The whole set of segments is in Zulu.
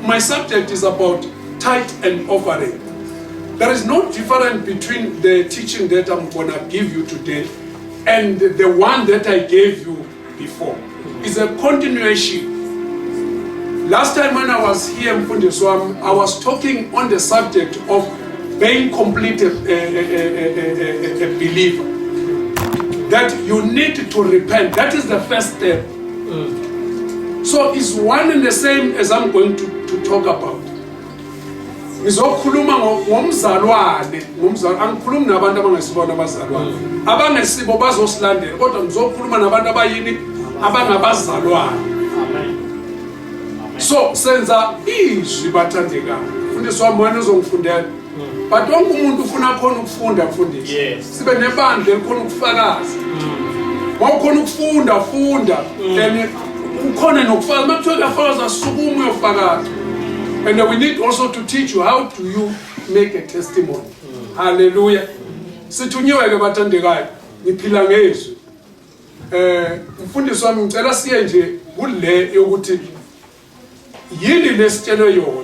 my subject is about tithe and offering. There is no difference between the teaching that I'm going to give you today and the one that I gave you before. It's a continuation. Last time when I was here in Fundiswam, I was talking on the subject of being complete a believer. That you need to repent. That is the first step. So it's one and the same as I'm going to talk about. Ngizokhuluma ngomzalwane, angikhulumi nabantu abangesibona abazalwane. Abangesibo bazosilandela, kodwa ngizokhuluma nabantu abayini abangabazalwane. Amen. So senza izwi bathandekayo. Fundiswa manje uzongifundela. But wonke umuntu ufuna khona ukufunda mfundisi. Sibe nebandla elikhona ukufakaza. Mawukhona ukufunda funda. Then ukhona nokufakaza. Makuthiwa uyafakaza sukume uyofakaza. And we need also to teach you how do you make a testimony. Hallelujah. Sithunyiwe ke bathandekayo. Ngiphila ngezwi. Mfundisi wami ngicela siye nje kule yokuthi yini lesitshelo yona.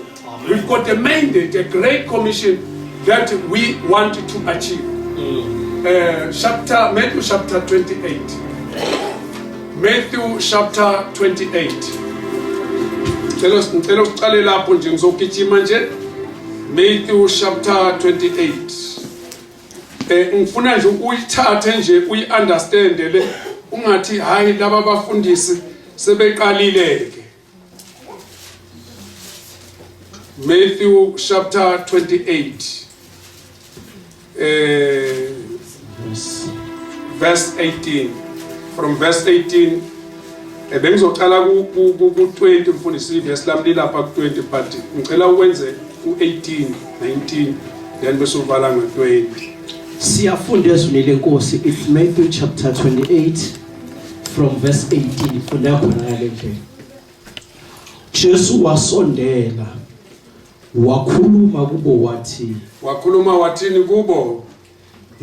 We've got a mandate, a great commission that we want to achieve. Matthew chapter 28. Matthew chapter 28. Ngicela uqale lapho nje ngizogijima nje. Matthew chapter 28. Ngifuna nje uyithathe nje uyi-understand le ungathi hayi laba bafundisi sebeqalileke. Matthew chapter 28, verse 18. From verse 18, bengizoqala ku-20 mfundisi verse lami lilapha ku-20 but ngicela ukwenze ku-18, 19 then bese uvala ngo-20. Siyafunda ezwini lenkosi. It's Matthew chapter 28 from verse 18. Funda khona ngale ndlela. Jesu wasondela wakhuluma kubo wathi. Wakhuluma wathini kubo?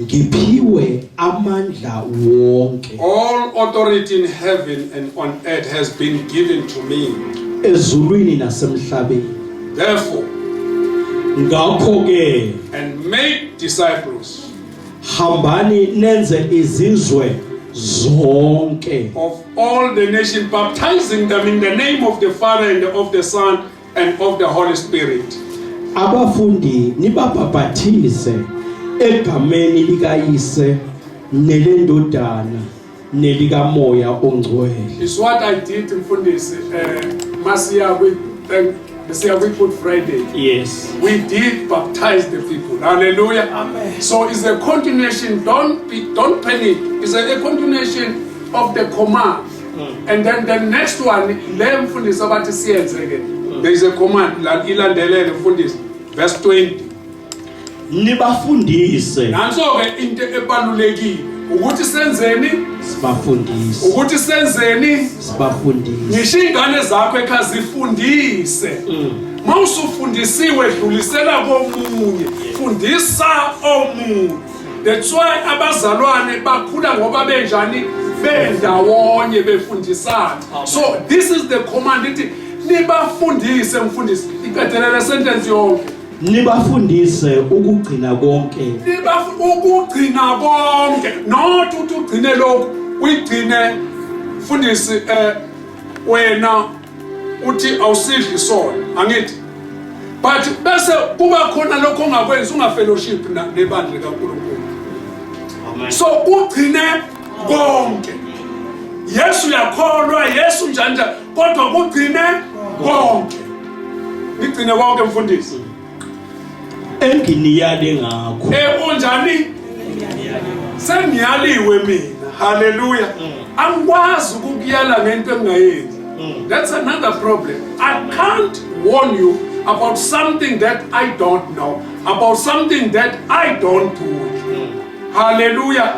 Ngiphiwe amandla wonke. All authority in heaven and on earth has been given to me. Ezulwini nasemhlabeni. Therefore, ngakho ke, and make disciples. Hambani nenze izizwe zonke. Of all the nations, baptizing them in the name of the Father and of the Son and of the Holy Spirit. Abafundi nibabhaphathize egameni likaYise nelendodana nelikaMoya ongcwele. It's what I did mfundisi Masiya with Good Friday. Yes. We did baptize the people. Hallelujah. Amen. So it's a continuation. Don't panic. It's a continuation of the command. And then the next one, le mfundisi abathi siyenze again. There is a command la ilandelele mfundisi verse 20. Nibafundise. Nanso ke into ebalulekile ukuthi senzeni sibafundise. Ukuthi senzeni sibafundise. Ngisho ingane zakho ekhaya zifundise. Mawusufundisiwe dlulisela komunye. Fundisa omunye. That's why abazalwane bakhula ngoba benjani bendawonye befundisana. So this is the command ithi nibafundise mfundisi. Iqedelela sentence yonke. Nibafundise ukugcina konke. Ukugcina konke. Not ukugcine lokho uyigcine mfundisi wena uthi awusidli sona angithi. But bese kuba khona lokho ongakwenza ungafellowship nebandla kaNkulunkulu. Amen. So ugcine konke. Yesu uyakholwa, Yesu njanja, kodwa kugcine konke. Igcine konke mfundisi. Enginiyale ngakho. Unjani? Sengiyaliwe mina. Hallelujah. Angikwazi ukukuyala ngento engayenzi. That's another problem. I can't warn you about something that I don't know, about something that I don't do. Hallelujah.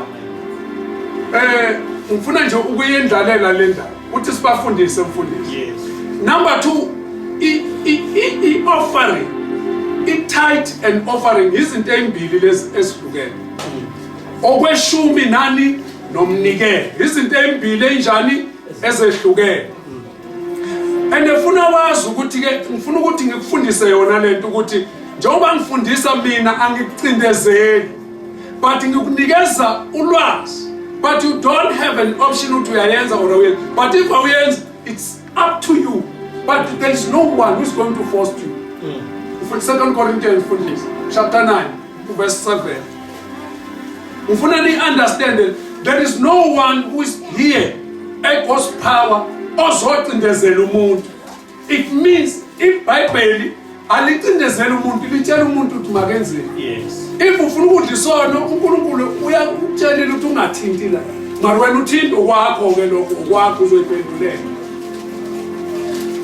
Ngifuna nje ukuyendlalela le ndaba. Uthi sibafundise mfundisi. Yes. Number 2, offering. Tithe and offering izinto ezimbili lezi ezihlukene. Okweshumi nani nomnikelo. Izinto ezimbili enjani ezehlukene. And efuna wazi ukuthi ke ngifuna ukuthi ngikufundise yona lento ukuthi njengoba ngifundisa mina angikucindezeli but ngikunikeza ulwazi but you don't have an option ukuthi uyayenza or awuyenza but if awuyenza it's up to you but there is no one who's going to force you. 2 Corinthians chapter 9 verse 7 ufuna ni understand that there is no one who is here at God's power ozocindezela umuntu. It means if Bible alicindezela umuntu litshela umuntu ukuthi makenzeni. Yes. If ufuna ukudla isono uNkulunkulu uyakutshelela ukuthi ungathinti la mara wena uthinta okwakho ke lokho okwakho uzoyiphendulela.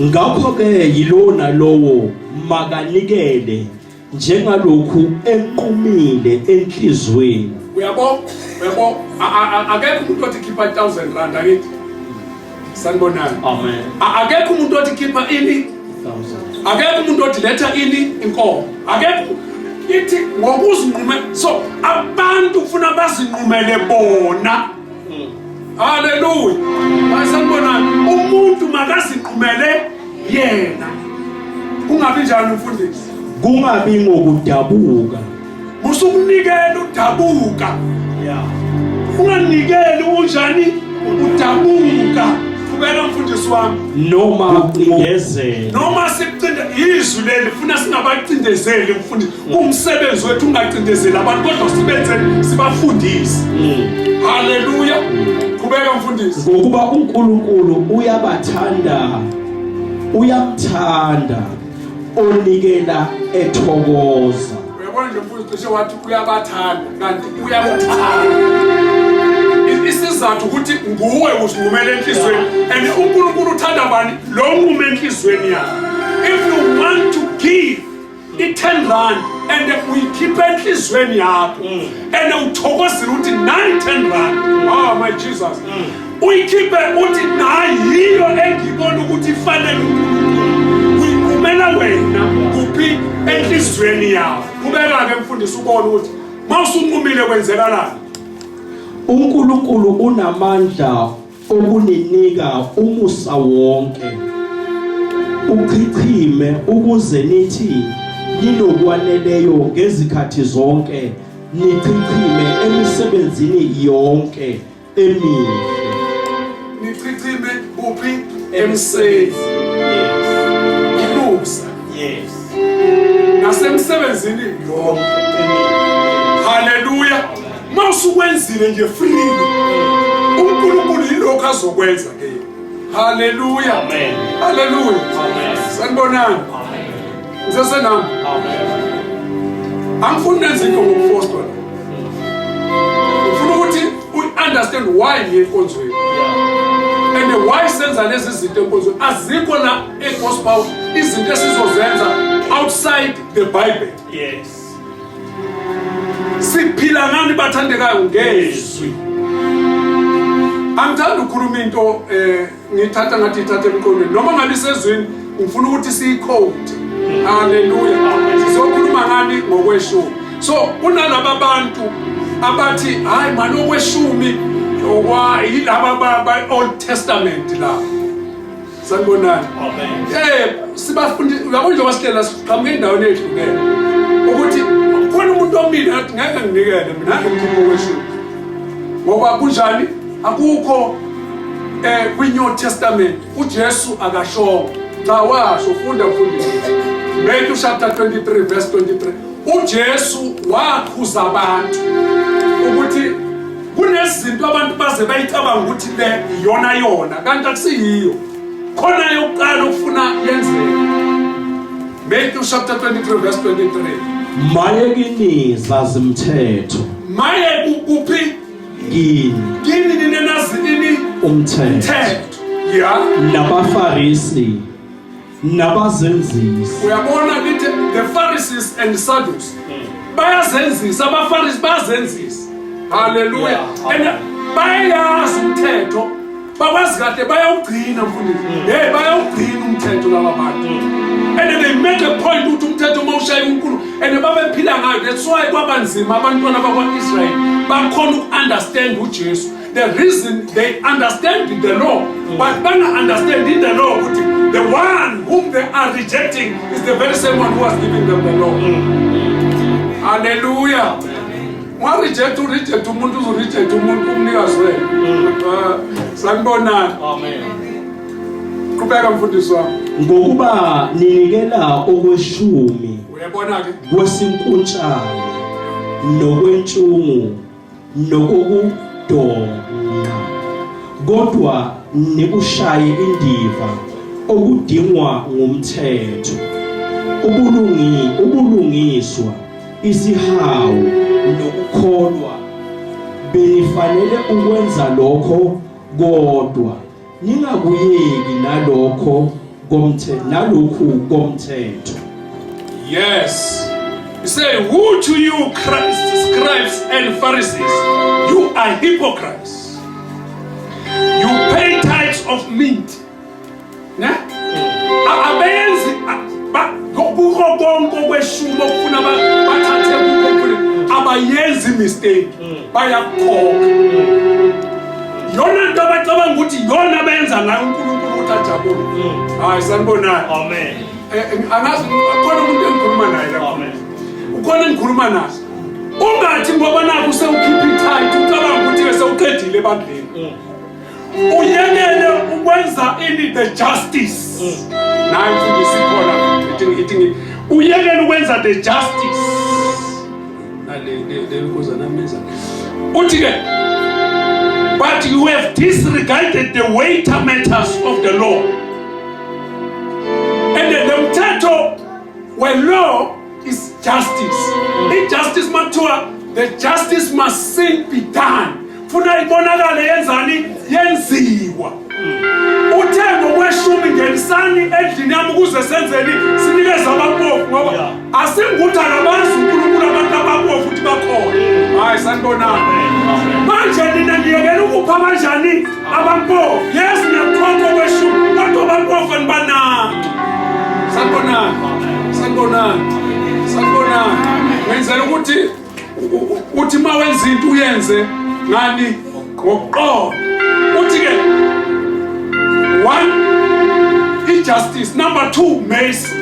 Ngakho ke yilona lowo makanikele njengalokhu enqumile enhlizweni. Uyabo akekho umuntu othi khipha 1000 rand akithi. Sanibonani. Amen. Akekho umuntu othi khipha ini 1000. Akekho umuntu othi letha ini inkomo. Akekho ithi ngokuzinqume so abantu ufuna bazinqumele bona. Hallelujah. Basanibonani umuntu makazinqumele yena. Kungabi njani umfundisi? Kungabi ngokudabuka. Musukunikela udabuka. Yeah. Unganikeli unjani udabuka. Kubeka umfundisi wami. Noma ucindezela. Noma sikucinda izwi leli funa singabacindezeli umfundisi. Umsebenzi wethu ungacindezela abantu kodwa sibenzele sibafundise. Hallelujah. Kubeka umfundisi. Ngokuba uNkulunkulu uyamthanda onikela ethokoza. Uyabona nje mfundisi cishe wathi uyabathanda kanti uyabathanda. Isizathu ukuthi nguwe usinqumele enhlizweni and uNkulunkulu uthanda bani lo nqume enhlizweni yakhe. If you want to give i-10 rand and we keep enhlizweni yakho and uthokozile ukuthi 9-10 rand. Oh my Jesus. Uyikhiphe uthi nayi yiyo engibona ukuthi ifanele uNkulunkulu. Uyinqumela wena kuphi enhlizweni yakho. Kubeka ke mfundisi ubone ukuthi mawusunqumile kwenzekalani. uNkulunkulu unamandla okuninika umusa wonke. Uchichime ukuze nithi ninokwaneleyo ngezikhathi zonke nichichime emisebenzini yonke emihle. Nichichime kuphi emsebenzini. Umusa. Yes. Nasemsebenzini yonke emihle. Hallelujah. Mawusukwenzile nje freely uNkulunkulu yilokho azokwenza ke. Hallelujah. Amen. Hallelujah. Amen. Sanibonani. Amen. Ngisesenami. Amen. Angifuni nezinto ngokufoster. Ngifuna ukuthi understand why ngiyenkonzweni. And why senza lezi zinto enkonzweni azikho la egospel izinto esizozenza outside the Bible. Yes. Siphila ngani bathandekayo ngezwi. Angithanda ukukhuluma into ngithatha ngathi ithathe emqondweni noma ngabe isezweni ngifuna ukuthi siyiquote. Hallelujah. Sizokhuluma ngani ngokweshumi. So kunalabo abantu abathi hayi manje okweshumi yilaba ba Old Testament la. Sanibonani. Amen. Sibafundi uyabona nje wasihlela siqhamuke endaweni ehlukene. Ukuthi khona umuntu omile athi ngeke nginikele mina ngimkhipho kweshumi. Ngoba kunjani? Akukho kwi-New Testament uJesu akashongo. Cha washo ufunda mfundisi. Matthew chapter 23 verse 23. uJesu wakhuza abantu ukuthi kunezinto abantu baze bayicabanga ukuthi le yona kanti akusiyiyo. Khona yokuqala ufuna yenzeke. Matthew chapter 23 verse 23. Maye kini zazimthetho. Maye kuphi? Kini ninenazinini umthetho. Yeah. Nabafarisi nabazenzisi. Uyabona lithi the Pharisees and the Sadducees bayazenzisa abafarisi bayazenzisa. Hallelujah. And bayazi umthetho bakwazi kahle bayawugcina mfundisi. Bayawugcina umthetho laba bantu. And they make a point ukuthi umthetho mawushaya uNkulunkulu and babephila ngayo. That's why kwabanzima abantwana bakwaIsrael bakhona ukunderstand uJesu. The reason they understand the law but banga understand the law ukuthi the one whom they are are rejecting is the very same one who was giving them the law. Hallelujah. One reject umuntu uzureject umuntu umnikazi wena. Sanibonani. Amen. Qhubeka mfundisi wami. Ngokuba ninikela okweshumi Uyabona ke? kwesinkuntshane nokwentshungu nokokudonga kodwa nikushaye indiva okudingwa ngumthetho ubulungiswa isihawu nokukholwa benifanele ukwenza lokho kodwa ningakuyeki nalokho komthetho. Yes. He said, woe to you, scribes and Pharisees, you are hypocrites. You pay tithes of mint. Ne? Abenzi kukho konke okweshumi okufuna bathathe kukho abayenzi mistake bayakhokha. Yona into abacabanga ukuthi yona benza ngayo uNkulunkulu ukuthi ajabule. Hayi sanibonani. Amen. Angazi khona umuntu engikhuluma naye la. Amen. Ukhona engikhuluma naye. Ungathi ngoba naku sewukhipha itithe ucabanga ukuthi bese uqedile ebandleni. Uyekele ukwenza ini the justice. Nayi mfundisi khona ithi uyekele ukwenza the justice. Le kuza namenza. Uthi ke but you have disregarded the weightier matters of the law. And the mthetho when law is justice. Injustice matua, the justice must still be done. Funa ibonakale yenzani yenziwa. Uthengo kweshumi ngelisani endlini yami ukuze senzeni sinikeza abampofu ngoba asinguthi akabazi uNkulunkulu abantu abampofu ukuthi bakhona. Hayi sanibonani. Manje nina ngiyekela ukupha kanjani abampofu? Yes ngiyakhokha kweshumi kodwa abampofu anibanaki. Sanibonani. Sanibonani. Sanibonani. Ngenzela ukuthi uthi mawenza into uyenze ngani ngoqobo. Uthi ke one, injustice. Number two, mercy.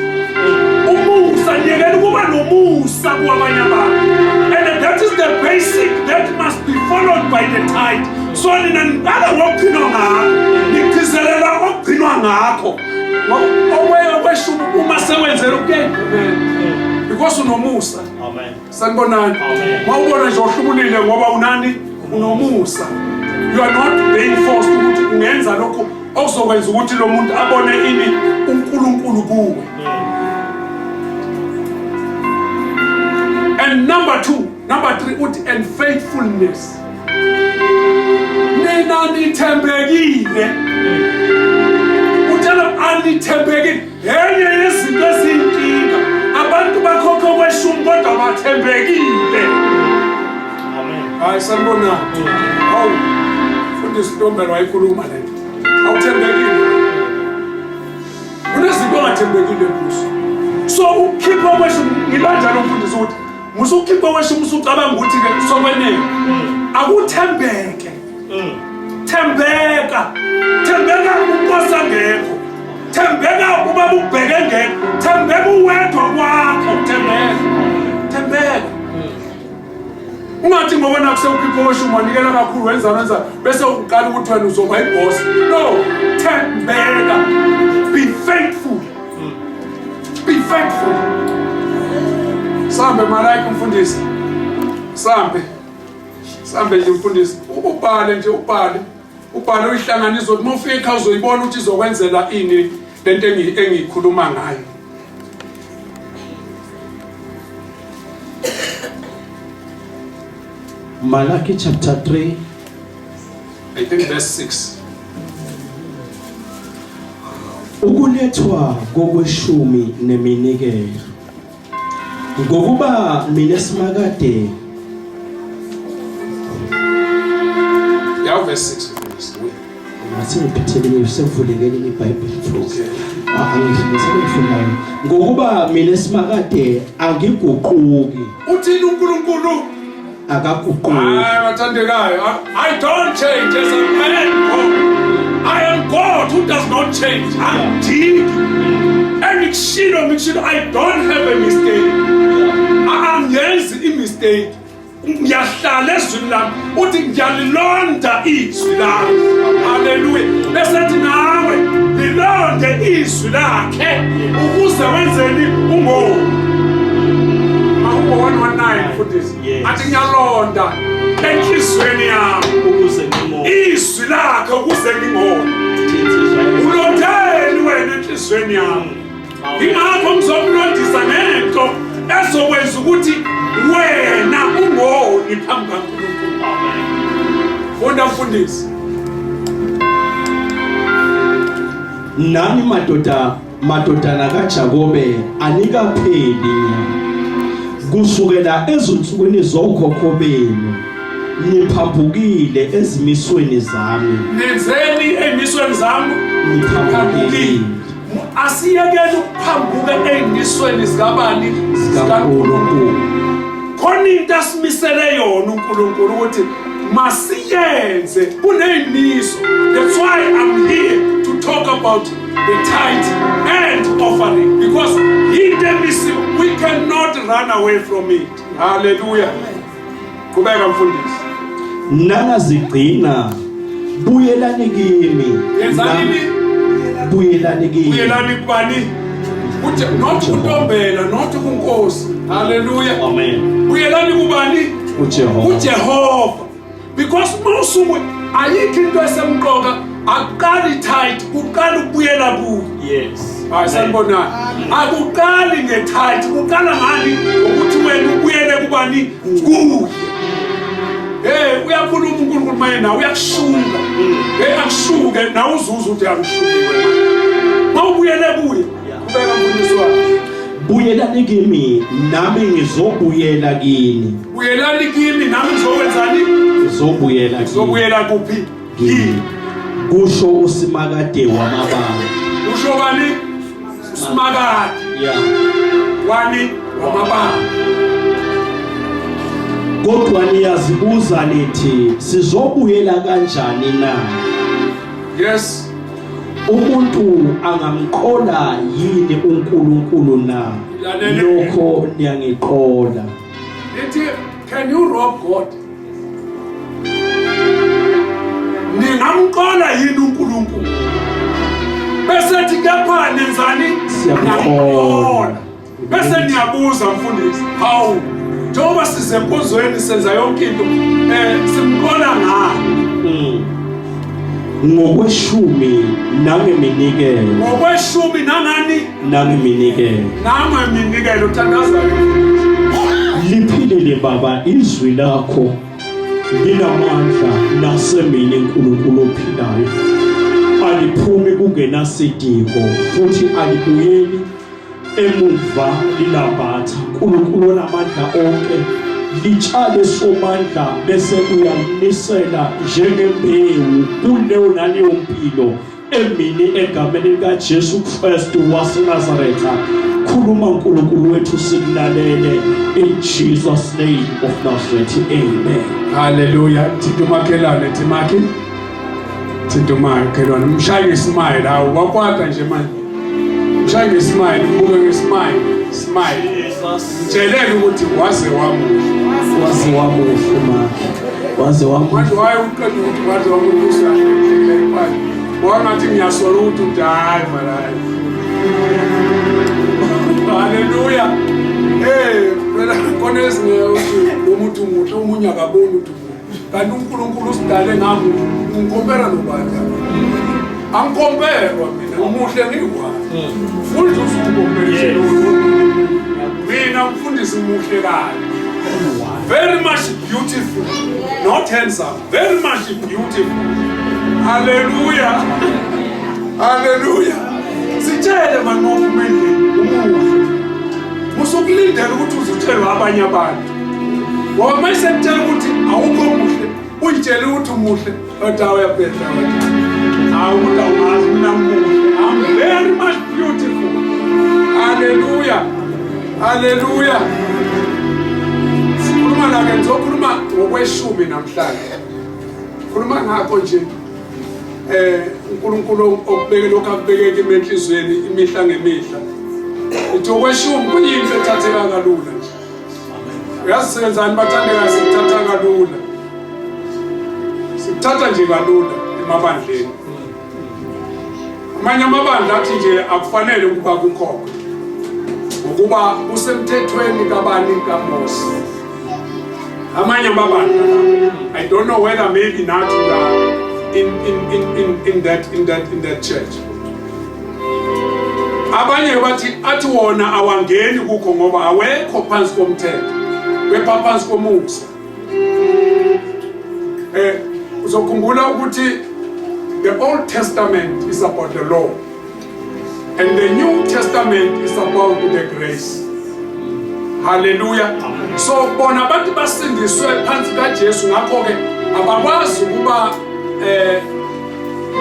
Umusa, niyekela ukuba nomusa kwabanye abantu. And that is the basic that must be followed by the tithe. So nina ngala ngokugcinwa ngakho, nigcizelela okugcinwa ngakho. Okweshumi uma sewenzela ukuyayigqibela. Because unomusa. Amen. Sanibonani. Mawubona nje ohlubulile ngoba unani? Unomusa. You are not being forced ukuthi ungenza lokho okuzokwenza ukuthi lo muntu abone ini uNkulunkulu kuwe. And number three, uthi and faithfulness. Nina nithembekile. Utshela anithembekile. Yenye yezinto eziyinkinga. Abantu bakhokha kweshumi kodwa bathembekile. Amen. Hayi sanibona. Hawu. Fundisa Ntombela wayikhuluma lento. Awuthembekile. Kunezinto ongathembekile kuzo. So ukhipha kweshumi ngilanja lo mfundisi ukuthi musukhipha kweshumi usucabanga ukuthi ke sokwenene. Akuthembeke. Thembeka. Thembeka uNkosi angekho. Thembeka ubaba ubheke ngeke. Thembeka uwedwa kwakho thembeka. Thembeka. Ungathi ngoba nakusekhipha kweshumi wanikela kakhulu wenza bese uqala ukuthi wena uzoba iboss. No, thembeka. Be faithful. Be faithful. Sambe malaika mfundisi. Sambe nje mfundisi. Ubhale nje ubhale uyihlanganisa ukuthi mawufika ekhaya uzoyibona ukuthi izokwenzela ini lento engikhuluma ngayo. Malachi chapter 3, I think verse 6. ukulethwa kokweshumi neminikelo ngokuba mina simakade Yeah, verse 6. ngathi ngiphethelele usevulekele iBhayibheli futhi angifuna ngokuba mina simakade angiguquki. Uthini uNkulunkulu? Akaguquki. Bathandekayo, I don't change as a man. I am God who does not change. Angidiki. ukuthi I don't have a mistake. Angenzi imistake. Ngiyahlala ezwini lami uthi ngiyalilonda izwi lakhe. Haleluya. Bese thi nawe lilonde izwi lakhe ukuze wenzeni ungoni. Mahubo 119 futhi athi ngiyalonda enhlizweni yami ukuze ngimone izwi lakhe ukuze ngingoni. Ulondeni wena enhlizweni yami. Ingakho ngizokulondisa ngento ezokwenza ukuthi wena ungoni phambi kaNkulunkulu. Funda mfundisi. Nani madodana kaJakobe anikapheli kusukela ezinsukwini zokhokho benu niphambukile ezimisweni zami. Nenzeni emisweni zami Niphambukile. Asiyekele ukuphambuka emisweni zikabani zikaNkulunkulu. Khona into asimisele yona uNkulunkulu ukuthi masiyenze kunemiso. That's why I'm here to talk about the tithe and offering, because we cannot run away from it. Hallelujah. Kubeka mfundisi. Nangazigcina buyelani kimi. Yenzani? Buyelani kimi. Buyelani kubani? Not kuntombela, not kunkosi. Hallelujah. Amen. Buyelani kubani? Ujehova. Because mawusuke ayikho into esemqoka aqali tithe uqala ukubuyela kuyo. yes Hayi sanibonani. Akuqali ngetithe, uqala ngani ukuthi wena ubuyele kubani kuye. Uyakhuluma uNkulunkulu manje nawe uyakushunga. Akushuke nawe uzuza ukuthi akushuke wena. Mawubuyele kuye. Kubeka mfundisi wakhe. Buyelani kimi nami ngizobuyela kini. Buyelani kimi nami ngizokwenzani? Ngizobuyela kini. Zobuyela kuphi? Kini. Kusho usimakade wamabala. Usho bani? Usimakade. Yeah. Wani wamabala. Kodwa niyazibuza nithi sizobuyela kanjani na? Yes. Umuntu angamqola yini uNkulunkulu na? Lokho niyangiqola. Can you rob God? Ningamqola yini uNkulunkulu? Bese thi kepha nenzani? Siyamqola. Bese niyabuza mfundisi, how? Njengoba sizempuzweni senza yonke into, simqola ngani? Ngokweshumi nangeminikelo. Ngokweshumi nangani? Nangeminikelo. Nangeminikelo uthandazayo. Liphilile baba izwi lakho linamandla nasemini uNkulunkulu ophilayo. Aliphumi kungenasidingo futhi alibuyeli emuva lilabatha. uNkulunkulu onamandla onke litshale somandla bese uyamnisela njengembewu kuleyo naleyo mpilo emini egameni likaJesu Kristu waseNazaretha. Khuluma uNkulunkulu wethu sikulalele in Jesus name of Nazareth. Amen. Hallelujah. Titumakelane timaki. Titumakelane. Mshaye smile lawo wakwata nje manje. Mshaye smile, ubuke ngesmile. Smile. Mtshelele ukuthi waze wamuhle. Waze wamuhle ma. Waze wamuhle. Manje waye uqeda ukuthi waze wamuhle usahlehle phansi. Wangathi ngiyasola ukuthi udayi malayi. Hallelujah. Phela khona ezinye ukuthi umuntu umuhle umunye akaboni ukuthi kanti uNkulunkulu usidale ngami ngikompera nobani. Angikompera mina umuhle ngikwazi. Futhi usukompera mina mfundisi umuhle kahle. Very much beautiful, not handsome, very much beautiful. Hallelujah. Hallelujah. Sitshele manqophumeni umuhle. Musukulindela ukuthi uzithelwe abanye abantu. Ngoba mase kutshela ukuthi awukho muhle, uyitshele ukuthi umuhle, kodwa uyaphetha wena. Awuthi awumazi mina umuhle. I'm very much beautiful. Hallelujah. Hallelujah. Sikhuluma la ke ngizokhuluma ngokweshumi namhlanje. Khuluma ngakho nje uNkulunkulu okubeke lokho akubekeke emenhlizweni imihla ngemihla. ithi okweshumi kuyinto ethatheka kalula nje. Uyazi senzani bathandekayo, sikuthatha kalula. Sikuthatha nje kalula emabandleni. Amanye amabandla athi nje akufanele ukuba kukhokhwe ngokuba usemthethweni kabani kaMose. Amanye amabandla, I don't know whether maybe not in that church. Abanye bathi athi wona awangeni kukho ngoba awekho phansi komthetho, kepha phansi komusa. Uzokhumbula ukuthi the Old Testament is about the law and the New Testament is about the grace. Hallelujah. So bona bathi basindiswe phansi kaJesu, ngakho ke abakwazi ukuba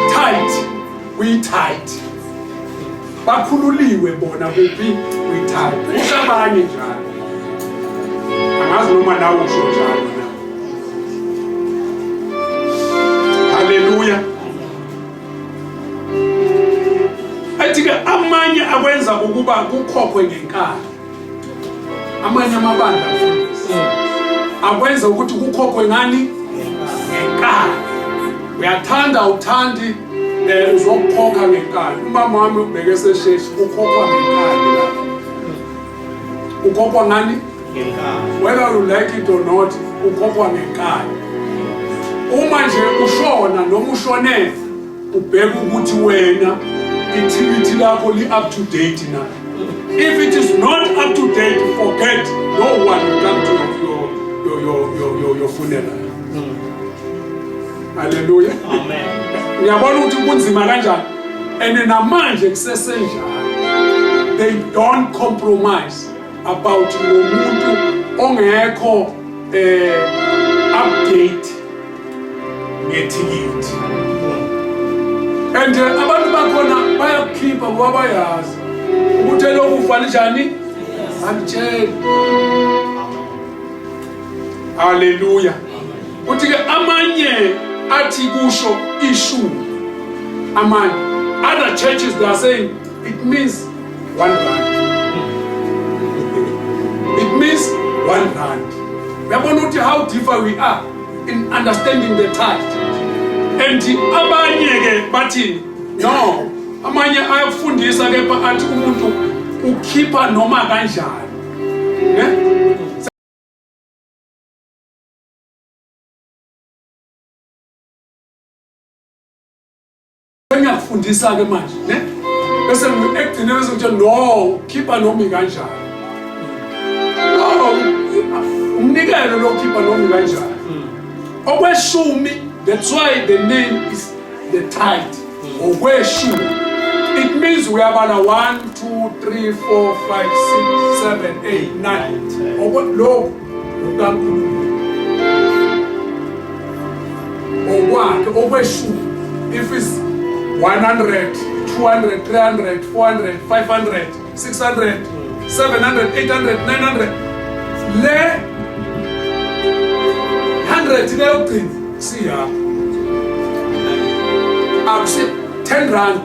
tight, we tight. Bakhululiwe bona kuphi we tight. Usabanye njalo. Angazi noma nawo usho njalo na. Hallelujah. Athi-ke amanye akwenza ukuba kukhokhwe ngenkani. Amanye amabandla akwenza ukuthi kukhokhwe ngani? Ngenkani. Uyathanda awuthandi uzokhokha ngenkani. Umama wami ubheke sesheshi ukhokhwa ngenkani la. Ukhokhwa ngani? Ngenkani. Whether you like it or not, ukhokhwa ngenkani. Uma nje ushona noma ushonele ubheka ukuthi wena ithikithi lakho li up to date na. If it is not up to date, forget, no one will come to your funeral. Hallelujah. Amen. Ngiyabona ukuthi kunzima kanjani. And namanje kusesenjalo. They don't compromise about umuntu ongekho update ngethikithi. And abantu bakhona bayakhipha ngoba bayazi ukuthi lokhu ufana njani? Angitshela. Hallelujah. Uthi ke amanye athi kusho ishumi. Amanye other churches they are saying it means 1 rand. It means 1 rand. Uyabona ukuthi how different we are in understanding the tithe. And abanye ke bathi no, amanye ayafundisa kepha athi umuntu ukhipha noma kanjani. Ne? Ngiyafundisa ke manje, ne? Bese ngicine bese nje no, khipha noma kanjani. No, umnikelo lo khipha noma kanjani. Okweshumi, that's why the name is the tithe. Okweshumi. It means we have 1, 2, 3, 4, 5, 6, 7, 8, 9. Okwe okweshumi. If it's 100, 200, 300, 400, 500, 600, 700, 800, 900. Le 100 leo thing. See ya. I'm say 10 rand,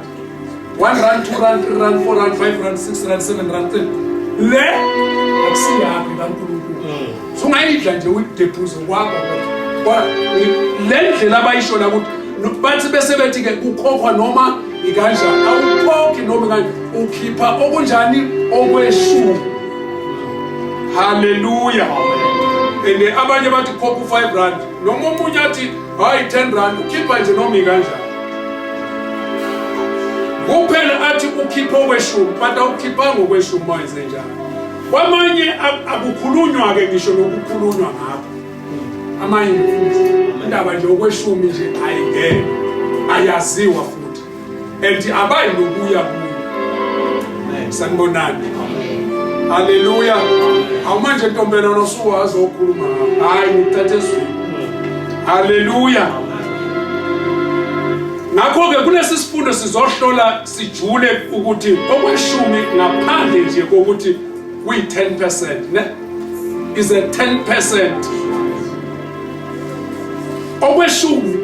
1 rand, 2 rand, 3 rand, 4 rand, 5 rand, 6 rand, 7 rand. Le see ya abantu. So ngayidla nje udeposit kwakho. Ba le ndlela abayishola ukuthi bathi bese bethi ke ukhokhwa noma ikanjani. Awukhokhi noma kanjani. Ukhipha okunjani okweshumi. Hallelujah. And abanye bathi khokha 5 rand. Noma umunye athi hayi 10 rand ukhipha nje noma ikanjani. Kuphela athi ukhipha okweshumi, but awukhipha ngokweshumi manje njalo. Kwamanye akukhulunywa ke ngisho lokukhulunywa ngapha. Amanye indaba nje okweshumi nje ayingene, ayaziwa futhi. And abayi lokuya kuyo. Sanibonani. Hallelujah. Awumanje ntombela nosuwazi okhuluma ngapha. Hayi ngithathe ezweni. Hallelujah. Ngakho ke kulesi sifundo sizohlola sijule ukuthi okweshumi ngaphandle nje kokuthi we 10%, ne? Is a 10%. Okweshumi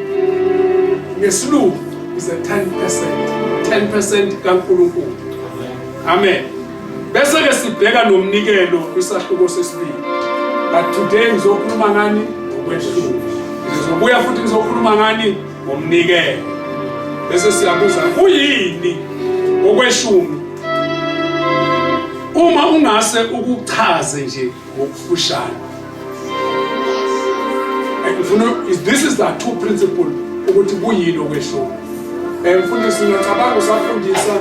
ngesilungu is a 10%. 10% kaNkulunkulu. Amen. Bese ke sibheka nomnikelo kwisahluko sesibili. But today ngizokhuluma ngani ngokweshumi. Ngizobuya futhi ngizokhuluma ngani ngomnikelo. Bese siyabuza kuyini okweshumi? Uma ungase ukuchaze nje ngokufushane. This is the two principles ukuthi kuyini okweshumi. Mfundisi ngiyacabanga usafundisa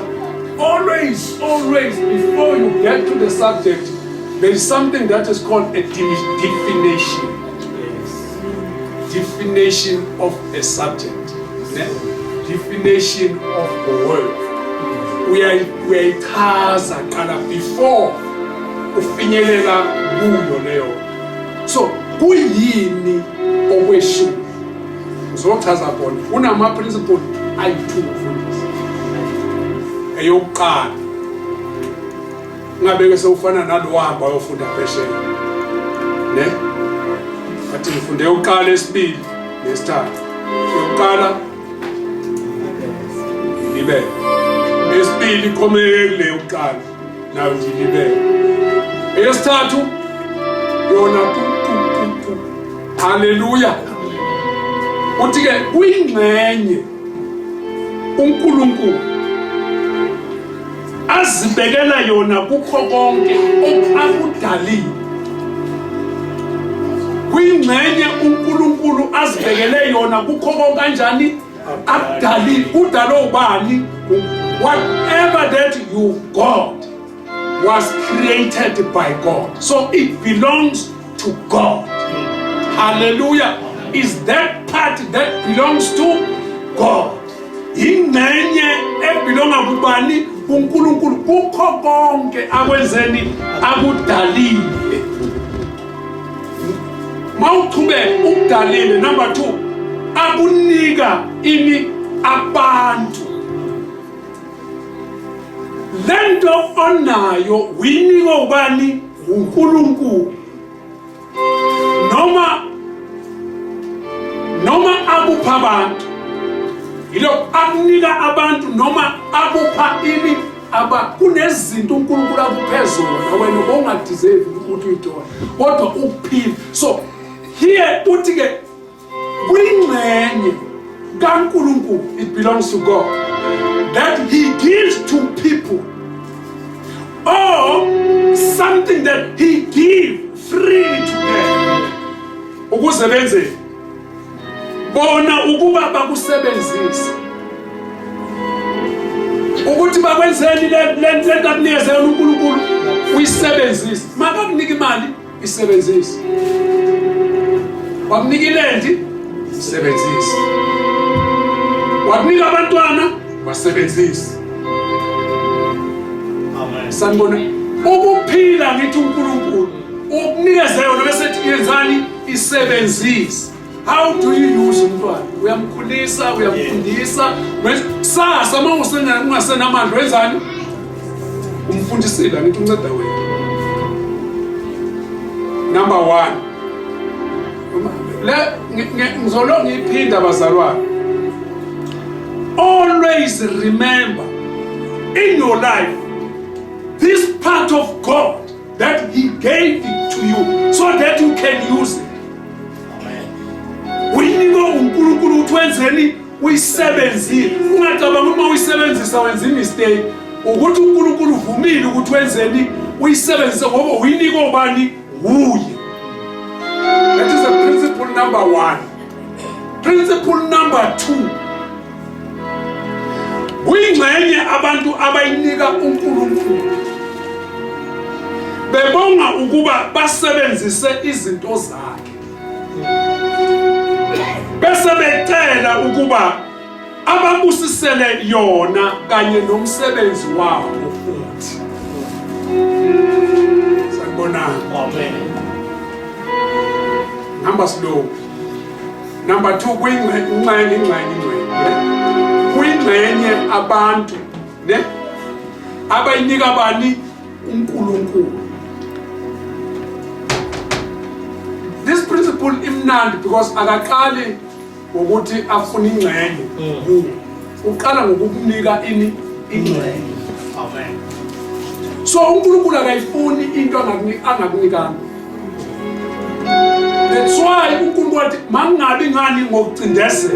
always before you get to the subject there is something that is called a definition. Definition of a subject. Definition of the word. Uyayichaza qala before ufinyelela kuyo leyo. So kuyini okweshumi? Uzochaza khona. Unama principle ayi-2 mfundisi. Eyokuqala. Ngabeke sewufana nalo hamba uyofunda phesheya. Ne? Athi ngifunde uqala esibili nesithathu. Uqala libe. Esibili khomele uqala. Nayo nje libe. Esithathu yona Hallelujah. Uthi ke uyingcenye uNkulunkulu azibekela yona kukho konke akudalile. Kuyingcenye uNkulunkulu azibekele yona kukho konke kanjani akudalile. Udalo ubani? Whatever that you got was created by God. So it belongs to God. Hallelujah. Is that part that belongs to God. Ingcenye ebelonga kubani? uNkulunkulu kukho konke akwenzeni akudalile. Mawuqhube ukudalile. Number 2, akunika ini abantu. Lento onayo winika ubani? uNkulunkulu. Noma akupha abantu. Yilo akunika abantu noma akupha ini kunezinto uNkulunkulu akuphezulu wena ongadeserve ukuthi uyithola. Kodwa ukuphila. So here uthi ke kuyingcenye kaNkulunkulu, it belongs to God, that he gives to people, or something that he gives freely to them. Ukuze benze bona ukuba bakusebenzise ukuthi bakwenzeni lento akunikeze uNkulunkulu uyisebenzise. Makakunika imali isebenzise. Wakunika ilendi isebenzise. Wakunika abantwana basebenzise. Amen. Sanibona ukuphila ngithi uNkulunkulu ukunikeze yona bese ethi yenzani isebenzise. How do you use umntwana? Uyamkhulisa, uyamfundisa. Sasa uma ungasenamandla wenzani? Umfundisile ngithi unceda wena. Number 1. Ngizolo ngiphinda bazalwane. Always remember in your life this part of God that he gave it to you so that you can use it. Uyinika uNkulunkulu uthwenzeni uyisebenzile. Ungacabanga uma uyisebenzisa wenza mistake ukuthi uNkulunkulu uvumile ukuthi wenzeni uyisebenzise ngoba uyinika ubani? Uye. That is the principle number 1. Principle number 2. Uyingcenye abantu abayinika uNkulunkulu bebonga ukuba basebenzise izinto zakhe. Bese becela ukuba ababusisele yona kanye nomsebenzi wabo futhi. Sanibona. Amen. Number 2 kuyingcenye abantu ne abayinika bani? uNkulunkulu. This principle imnandi because akaqali ukuthi afuna ingcenye. Uqala ngokukunika ingcenye. Amen. So uNkulunkulu akayifuni into angakunikanga. That's why uNkulunkulu wathi mangabi ngani ngokucindezela.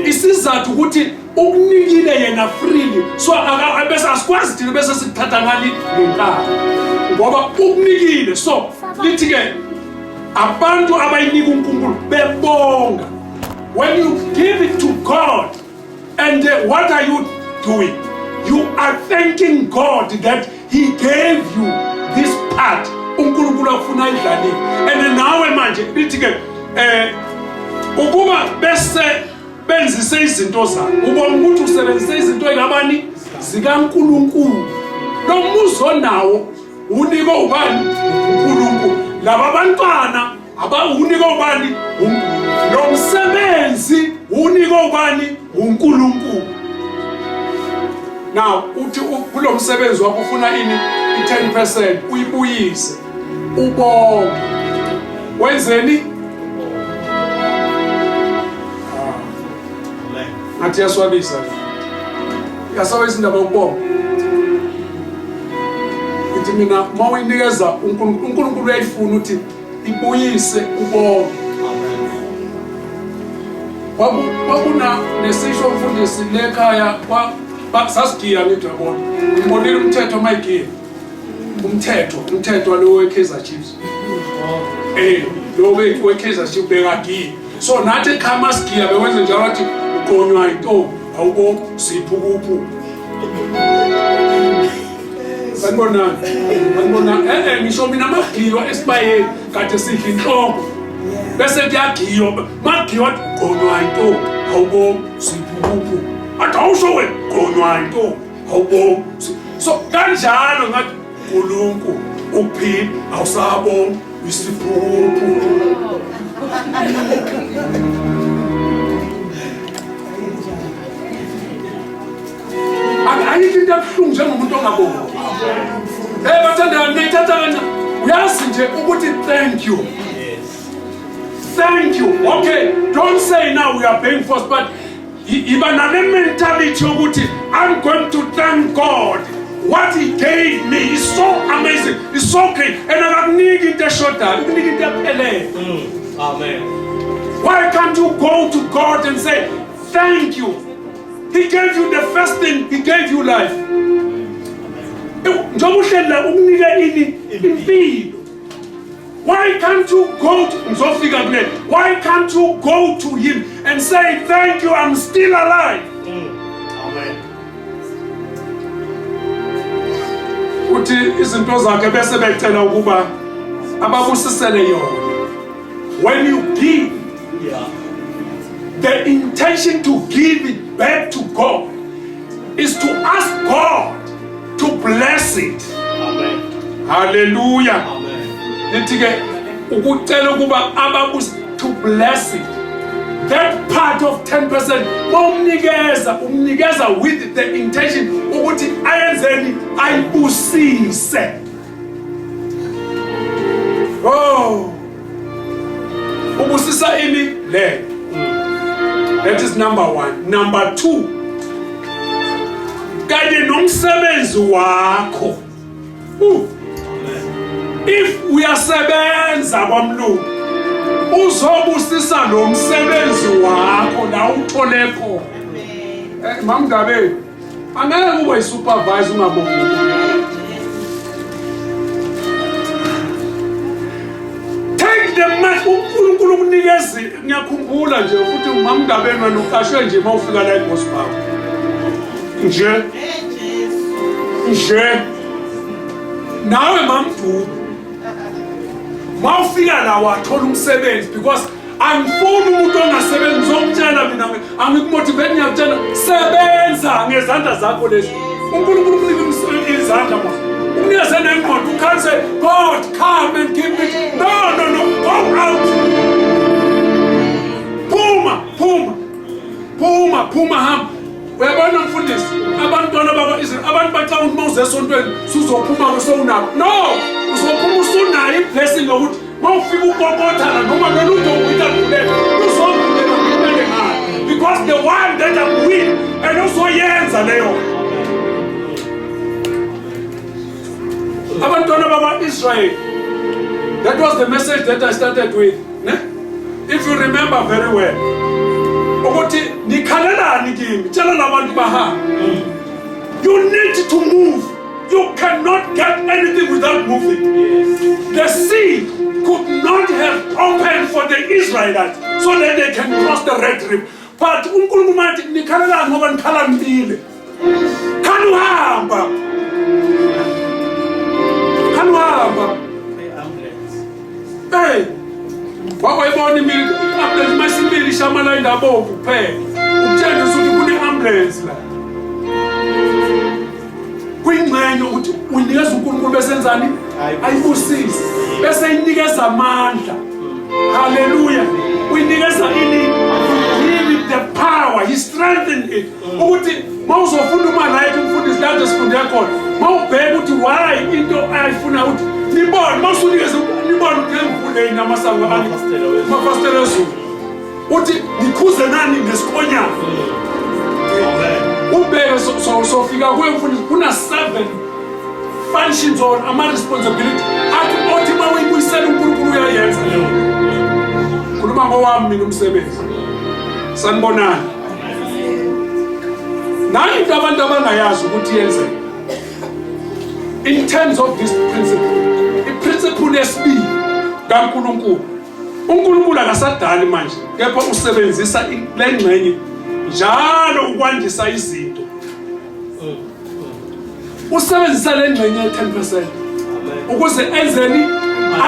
Isizathu ukuthi ukunikile yena freely. So bese asikwazi thina bese sikuthatha ngani ngenkani. Ngoba ukunikile. So lithi ke abantu abayinika uNkulunkulu bebonga. When you give it to God, and what are you doing? You are thanking God that He gave you this part. uNkulunkulu afuna idlali. And nawe manje lithi ke ukuba bese benzise izinto zakho. Ubona ukuthi usebenzise izinto ezingabani zikaNkulunkulu. Lo muzo nawo unike ubani uNkulunkulu. Laba bantwana unike ubani uNkulunkulu. Lo msebenzi unike ubani uNkulunkulu. Now uthi kulo msebenzi wakho ufuna ini i10% uyibuyise ubonga. Wenzeni? Ngathi yaswabisa. Yasawisa indaba yokubonga. Ithi mina mawinikeza uNkulunkulu uyayifuna ukuthi ibuyise ubonga. Kwakuna nesisho umfundisi lekhaya sasigiya ngithi yabona. Ngibonile umthetho mayigiya. Umthetho lo weKaizer Chiefs. Lo weKaizer Chiefs bekagiya. So nathi ekhaya sigiya bekwenze njalo wathi uqonywa into awubo siphukupu. Sanibona ngisho mina magiyo esibayeni kade sidla inhloko. Bese kuyagiyo magiyo uqonywa into awubo siphukupu. Atawusho wegonywa into awubo. So kanjalo ngathi uNkulunkulu uphila awusabonga isiphukupu. Ayikho into ebuhlungu njengomuntu ongabonga. Bathanda nayithathana uyazi nje ukuthi thank you. Thank you. Okay, don't say now we are paying first, but even a mentality ukuthi I'm going to thank God. What He gave me is so amazing. It's so great. And I'm needing the shoulder. I'm needing the pelé. Amen. Why can't you go to God and say thank you? He gave you the first thing. He gave you life. Why can't you go to Why can't you go to Him and say thank you, I'm still alive? Amen. Uthi izinto zakhe bese becela ukuba ababusisele yona. When you give, the intention to give it back to God is to ask God to bless it. Amen. Hallelujah. Amen. Lithi ke ukucela ukuba to bless it. That part of 10% umnikeza with the intention ukuthi ayenzeni ayibusise. Oh. Ubusisa ini le. That is number 1. Number 2. Kanye nomsebenzi wakho. If uyasebenza kwamlungu uzobusisa lo msebenzi wakho la uthole khona. Mamngabe angeke ube supervisor ungabongi. Take the man uNkulunkulu ukunikeza. Ngiyakhumbula nje ukuthi mamndabeni wena uqashwe nje mawufika la eGospel. Nje nawe mamdu mawufika la wathola umsebenzi, because angifuni umuntu ongasebenzi uzomtshela mina angikumotivate ngiyakutshela sebenza ngezandla zakho lezi. uNkulunkulu unika izandla manje. Unikeze nengqondo. You can't say God come and give me. No. Go out. Phuma hamba. Uyabona mfundisi abantwana baba Israel abantu baxa ukuthi mawuze esontweni suzophuma ngesonako. No, uzophuma usunayo iblessing ukuthi mawufika ukokotha noma lolunto uyidlulele uzophumela kumele ngayo, because the one that I'm with and uzoyenza leyo. abantwana bakwa-Israel. That was the message that I started with. If you remember very well. Ukuthi nikhalelani kimi, tshela labantu bahamba. You need to move. You cannot get anything without moving. Yes. The sea could not have opened for the Israelites so that they can cross the Red River. But uNkulunkulu mathi nikhalelani ngoba nikhala mpile. Kanuhamba. Hey. Wawayibona i-ambulance masibili shamala indabomvu kuphela. Ukutshengisa ukuthi kune-ambulance la. Kuyingxenye ukuthi uyinikeza uNkulunkulu besenzani? Ayibusise. Bese inikeza amandla. Hallelujah. Uyinikeza ini? Give it the power. He strengthened it. Ukuthi mawuzofunda umalayithi umfundisi lapho sifunde khona. Mawubheka ukuthi why into ayifuna ukuthi nibone mawusunikeza nibone ngemvule namasango abanye amafastela ezulu. Uthi nikhuze nani ngesikonyana. Ubheke sofika kwemfundisi kuna 7 functions or ama responsibility athi othi mawuyibuyisela uNkulunkulu uyayenza leyo. Khuluma ngowami mina umsebenzi. Sanibonani. Nayi into abantu abangayazi ukuthi yenze. In terms of this principle, i-principle yesibili kaNkulunkulu. uNkulunkulu akasadali manje, kepha usebenzisa le ngxenye njalo ukwandisa izinto. Usebenzisa le ngxenye 10% ukuze enzeni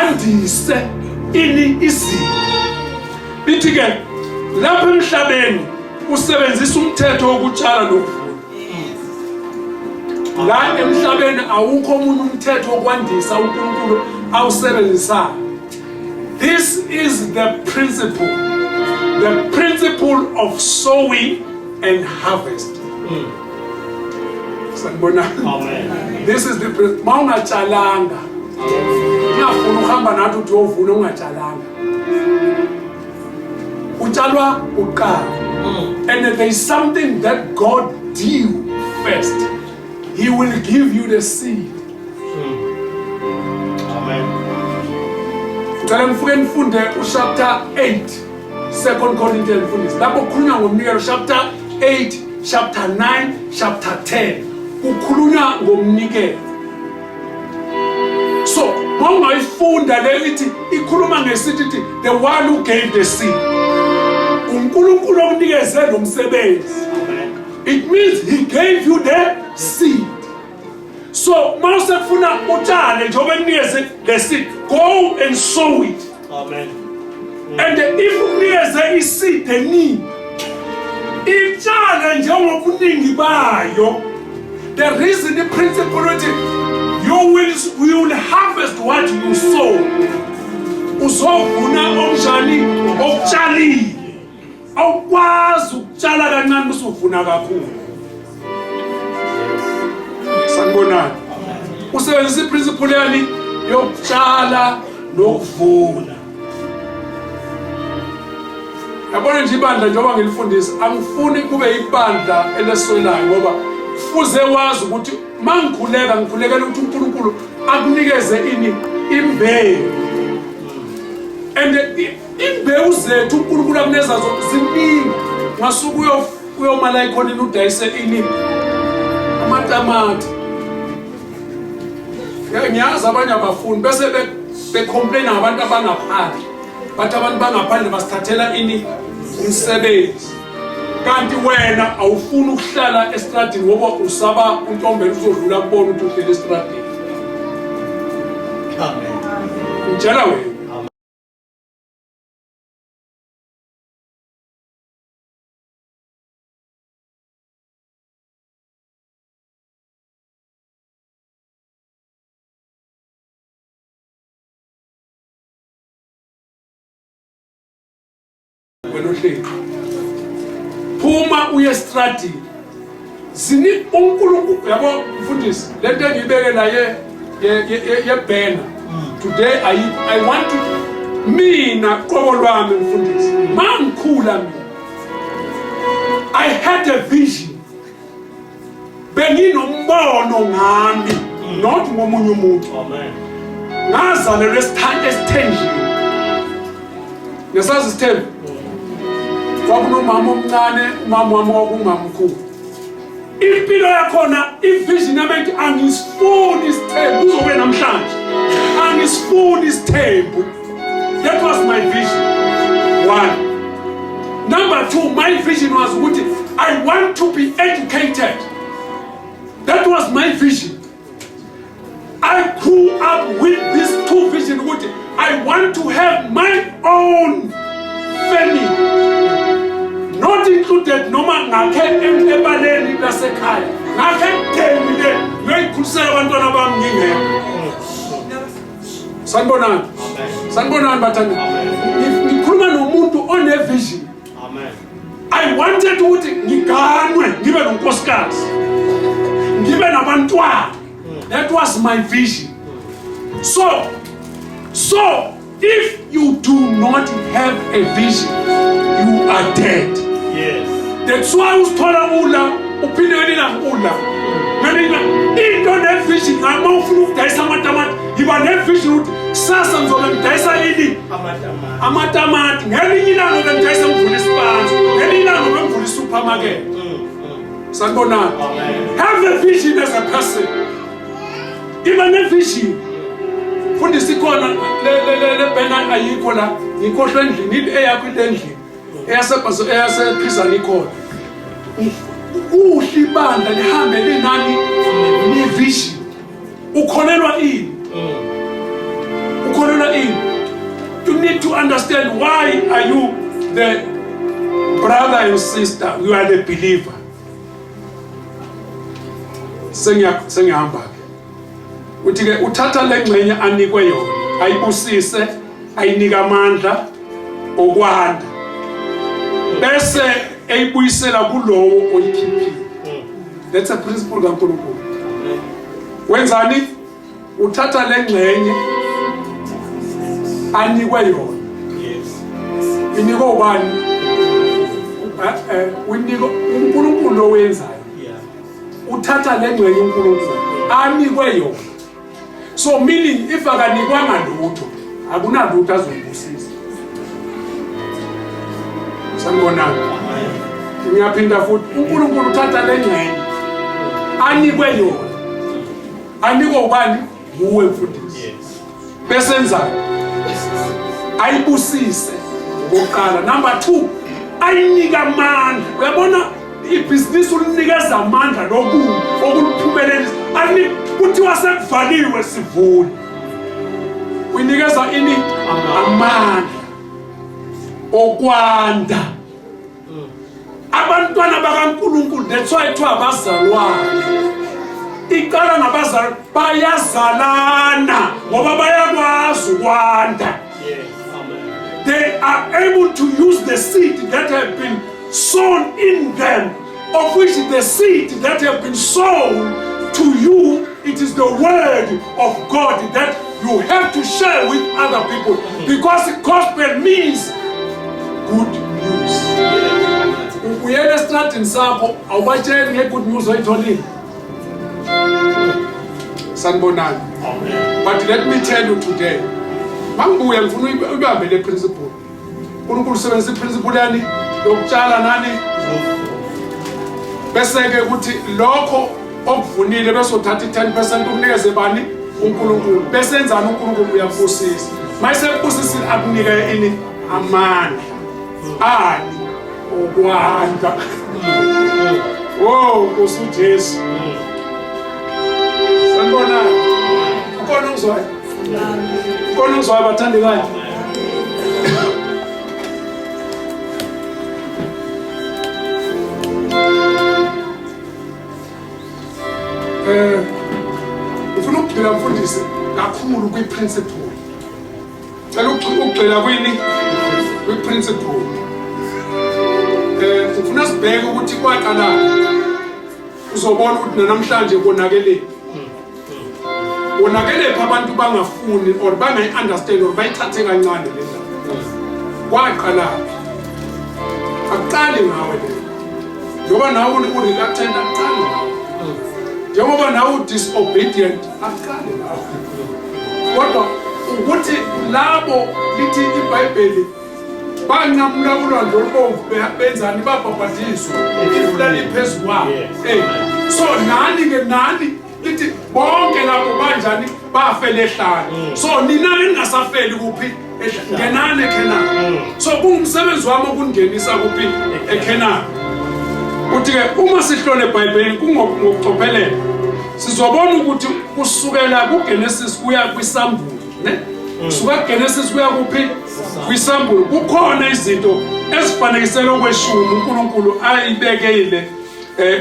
andise ini izinto. Bithi ke lapha emhlabeni usebenzisa umthetho wokutshala nokuvuna. La emhlabeni awukho umuntu umthetho wokwandisa uNkulunkulu awusebenzisayo. This is the principle of sowing and harvest. Sanibona. Amen. This is the principle. Mawungatshalanga. Ngiyafuna uhamba nathi uthi uyovuna ungatshalanga. Utshalwa uqala. And there is something that God do first. He will give you the seed. Amen. Ngicela nifunde chapter 8, 2 Corinthians mfundisi. Lapho kukhulunywa ngomnikelo chapter 8, chapter 9, chapter 10. Kukhulunywa ngomnikelo. So, mawungayifunda le ithi ikhuluma ngesithi the one who gave the seed. uNkulunkulu okunikeze lo msebenzi. It means he gave you the seed. So, mawusefuna utshale njengoba enikeze the seed, go and sow it. Amen. And if unikeze iseed eningi, itshale njengoba ubuningi bayo. The reason the principle ukuthi you will harvest what you sow. Uzovuna onjani okutshali. Awukwazi ukutshala kancane usuvuna kakhulu. Sanibonani. Usebenzisa iprinciple yani yokutshala nokuvuna. Yabona nje ibandla njengoba ngilifundisa, angifuni kube ibandla eleswelayo ngoba kufuze wazi ukuthi mangikhulekela ukuthi uNkulunkulu akunikeze ini imbewu. And imbewu zethu uNkulunkulu akuneza zonke ziningi. Ngasuku uyomala ikhona udayise ini amatamati. Ngiyazi abanye abafundi bese becomplain abantu abangaphandle. Bathi abantu bangaphandle basithathela ini umsebenzi. Kanti wena awufuni ukuhlala estradini ngoba usaba untombela uzodlula kubona ukuthi uhlele estradini. Amen. Ngitshela wena. Phuma uye estradini. Zini uNkulunkulu yabo mfundisi lento engibeke la ye banner. Today I want to mina qobo lwami mfundisi. Mangikhula mina. I had a vision. Benginombono ngami. not ngomunye umuntu. Amen. Ngazalelwe esithenjini. Ngesazi isithembu. Kwakunomama omncane, umama wami wakumama mkhulu. Impilo yakhona, ivision yami angisifuni isithembu uzobe namhlanje. Angisifuni isithembu. That was my vision. 1. Number 2, my vision was ukuthi I want to be educated. That was my vision. I grew up with these 2 visions. Ukuthi I want to have my own family. Not included noma ngakhe ebaleni lasekhaya. Ngakhe ngene ngiyikhulisela abantwana bami ngingekho. Sanibonani. Sanibonani bathanda. Ngikhuluma nomuntu one vision. Amen. I wanted ukuthi ngiganwe ngibe nonkosikazi. Ngibe nabantwana. That was my vision. So if you do not have a vision, you are dead. Yes. That's why usithola ula uphindele na ula. Ngalina into ne vision ngama ufuna ukudayisa amatamati, yiba ne vision ukuthi kusasa ngizobe ngidayisa ini amatamati. Ngelinye ilanga ngizobe ngidayisa ngivula isipanzi. Ngelinye ilanga ngizobe ngivula supermarket. Sanibonani. Have a vision as a person. Iba ne vision. Fundisa ikhona le banner ayikho la. Ngikhohlwe endlini eyakho endlini. Eyase prison ikhona. Uhle ibandla lihambe linani ni vision. Ukholelwa ini? Ukholelwa ini? You need to understand why are you the brother and sister, you are the believer. Sengihamba ke. Uthi ke uthatha lengxenye anikwe yona, ayibusise, ayinika amandla okwanda. Bese eyibuyisela kulowo oyikhiphile. That's a principle kaNkulunkulu. Wenzani? Uthatha lengxenye anikwe yona. Yes. Inikwe ubani? Unikwe uNkulunkulu lo wenzayo. Yeah. Uthatha lengxenye uNkulunkulu anikwe yona. So meaning if akanikwanga lutho, akunalutho azoyibusisa. Sanibonani. Ngiyaphinda futhi uNkulunkulu uthatha lengxenye anikwe yona. Anikwe ubani? Uwe futhi. Yes. Besenzayo ayibusise ngokuqala. Number 2, ayinika amandla. Uyabona ibhizinisi ulinikeza amandla lokukhulu okuliphumelelisa. Ani kuthiwa sekuvaliwe sivule. Uyinikeza ini? Amandla okwanda. Abantwana bakaNkulunkulu that's why kuthiwa abazalwane. Iqala ngabazalwane bayazalana ngoba bayakwazi ukwanda. They are able to use the seed that have been sown in them, of which the seed that have been sown to you, it is the word of God that you have to share with other people, because the gospel means good news. Uyele stratini sakho awubatsheli ngegood news oyitholile. Sanibonani. But let me tell you today, mangibuya ngifuna ubambe le principle. uNkulunkulu usebenzisa iprinciple yani yokutshala nani bese ke ukuthi lokho okuvunile bese uthatha i10% unikeze bani uNkulunkulu. Bese enzana uNkulunkulu uyabusisa. Mayise kubusisile akunike ini amandla. Ani okwanda. Oh, Nkosi Jesu. Sanibona. Ukona ngizwayo. Ukona ngizwayo bathandekayo. Ufuna ukugxila mfundisi kakhulu kwi-principle. Cela ukugxila kwini? Kwi-principle. Ufuna sibheke ukuthi kwaqala uzobona ukuthi namhlanje konakele. Konakele abantu bangafuni or bangayi-understand or bayithathe kancane le ndaba. Kwaqala. Aqale ngawe le. Ngoba nawe uri-reluctant aqale ngawe. njengoba nawe disobedient akukale nawe kodwa ukuthi labo lithi iBhayibheli banqamula ulwandle olubomvu benzani babhabhadiswa ifulani phezulu kwabo so nani lithi bonke labo banjani bafela ehlane so nina ningasafeli kuphi ngenani eKhenani so kungumsebenzi wami ukungenisa kuphi eKhenani uthi ke uma sihlole eBhayibhelini kungokucophelela sizobona ukuthi kusukela kuGenesis kuya kwiSambulo ne kusuka kuGenesis kuya kuphi kwiSambulo kukhona izinto ezifanekisela okweshumi uNkulunkulu ayibekile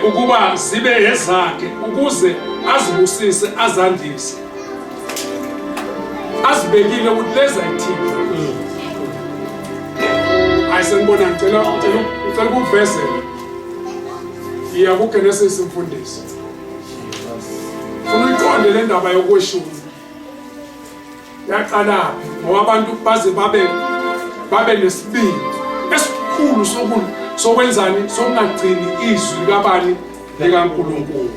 ukuba zibe ezakhe ukuze azibusise azandise azibekile ukuthi lezi ayithini ayisenibona ngicela ukuvezela iya kuGenesis imfundiso ufuna uyiqonde le ndaba yokweshumi yaqala ngoba abantu baze babe nesibindi esikhulu sokwenzani sokungagcini izwi kabani likaNkulunkulu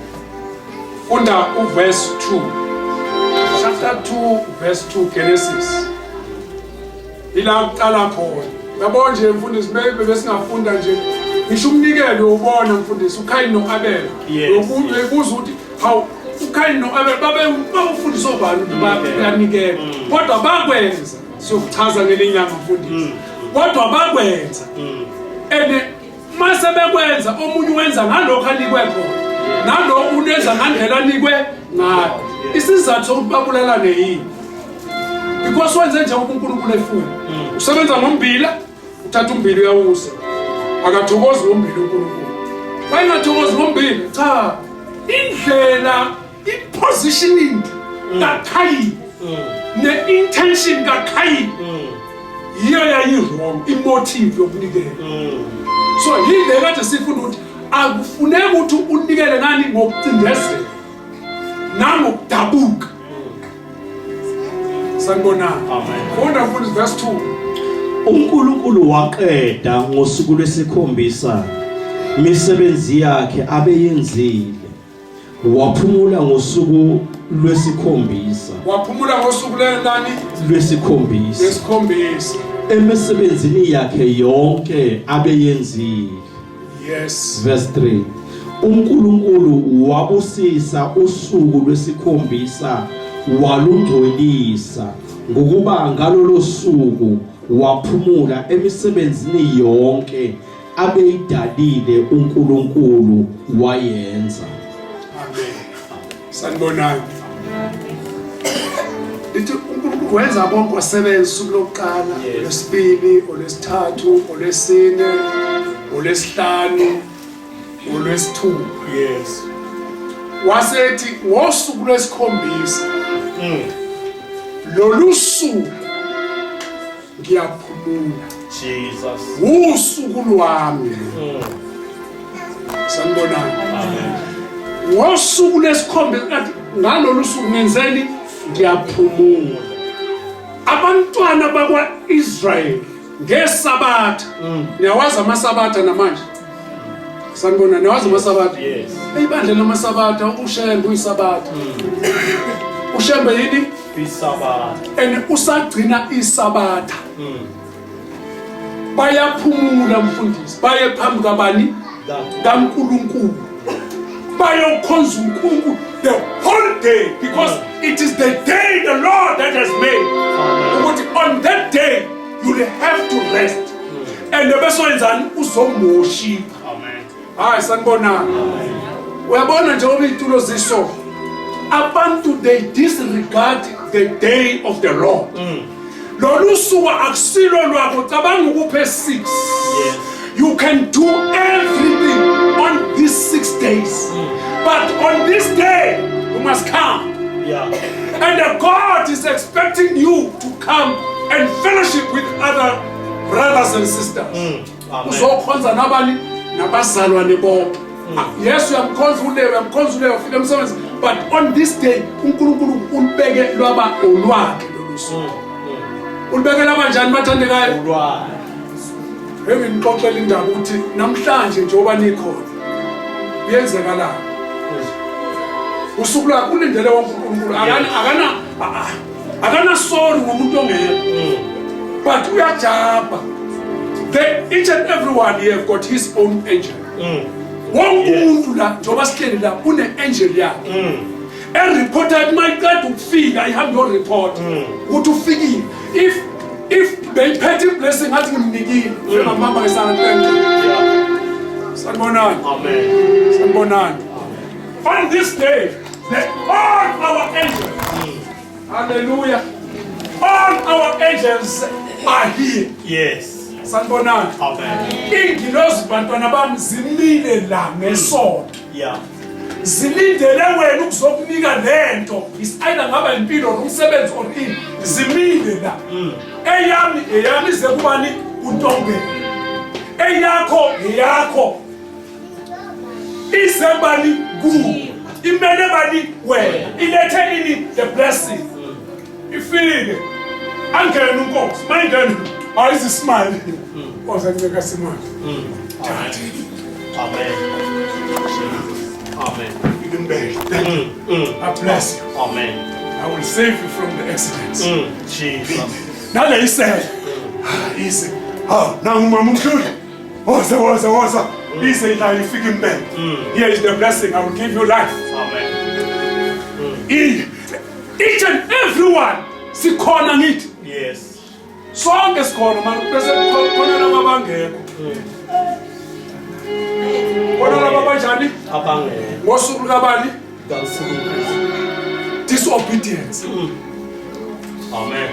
funda uverse 2 chapter 2 verse 2 Genesis ila kuqala khona yabo nje mfundisi besingafunda nje ngisho umnikelo ubona mfundisi uKhayini noAbel ukubuza ukuthi how uKhayini noAbel babefundisa obani bayanikela kodwa bakwenza siyokuchaza ngelinyanga mfundisi kodwa bakwenza ene mase bekwenza omunye wenza ngalokho anikwe khona nalokho unenza ngandlela anikwe ngayo isizathu sokubabulalane yini because wenze nje uNkulunkulu efuna usebenza ngombila uthatha umbili uyawusa akathokozi ngombili uNkulunkulu bayingathokozi ngombili cha indlela ipositioning kaKhayini ne-intention kaKhayini yiyo yayi-wrong imotive yokunikela so yile kade sifuna ukuthi akufuneki ukuthi unikele ngani ngokucindezela nangokudabuka sanibonana funda mfundisi verse 2 uNkulunkulu waqeda ngosuku lwesikhombisa imisebenzi yakhe abeyenzile waphumula ngosuku lwesikhombisa lwesikhombisa emisebenzini yakhe yonke abeyenzile yes verse 3 uNkulunkulu wabusisa usuku lwesikhombisa walungcolisa ngokuba ngalolo suku waphumula emisebenzini yonke abeyidalile uNkulunkulu wayenza amen sanibonani lithi uNkulunkulu wenza bonke wasebenza usuku lokuqala olwesibili olwesithathu olwesine olwesihlanu olwesithupha Yes. wasethi ngosuku lwesikhombisa lolu suku ngiyaphumula Jesus. usuku lwami sanibonani Amen. ngosuku lesikhombisa kathi ngalolu suku ngenzeni ngiyaphumula abantwana bakwaIsrayeli ngesabatha niyawazi amasabatha namanje sanibona niyawazi amasabatha Yes. ibandla lamasabatha ushembe uyisabatha ushembe yini Sabbath. and usagcina isabatha bayaphumula mfundisi baye phambi kabani kaNkulunkulu bayokhonza uNkulunkulu the whole day because it is the day the Lord that has made ukuthi on that day you will have to rest and besowenzani uzomoshika Amen. hayi sanibona uyabona nje obitulo ziso abantu they disregard the day of the Lord lolu suku akusilo lwakho cabanga ukuphe 6 Yes. you can do everything on these 6 days but on this day you must come Yeah. and God is expecting you to come and fellowship with other brothers and sisters Amen. uzokhonza nabani nabazalwane bonke yes uyamkhonza ulewe ufike emsebenzi but on this day uNkulunkulu ulibeke lwaba olwakhe lolu suku ulibekela kanjani bathandekayo Right. ngixoxela indaba ukuthi namhlanje njengoba nikhona kuyenzeka la usuku lwakhe ulindele wonke uNkulunkulu akana sorry ngomuntu ongekho but uyajaba. Each and everyone here have got his own angel. Wonke umuntu la njoba sihleli la une angel yakhe. Reporter mayiqeda ukufika ihambe yo report ukuthi ufikile. If they petty blessing athi ngimnikile ngamama ngisana angel. Sanibonani. Amen. Sanibonani. On this day, all our angels, hallelujah, all our angels are here. Yes. Sanibonani. Amen. Ingilosi bantwana bami zimile la ngesonto. Yeah. Zilindele wena ukuzokunika lento. Is either ngaba impilo nomsebenzi or ini. Zimile la. Eyami ze kubani uNtombela. Eyakho. Isebani ku. Imele bani wena. Ilethe ini the blessing. Ifike. Angena uNkosi. Mayingena. Is a smile. Was I make a smile? Amen. Amen. Even better. I bless you. Amen. I will save you from the accidents. Jesus. Now they said, he said, now Mama What's he said, now you figure back. Here is the blessing. I will give you life. Amen. Each and everyone, see corner it. Yes. Sonke sikhona manje bese khona labangekho. Khona labanjani? Abangekho. Ngosuku kabani? Ngasuku. Disobedience. Amen.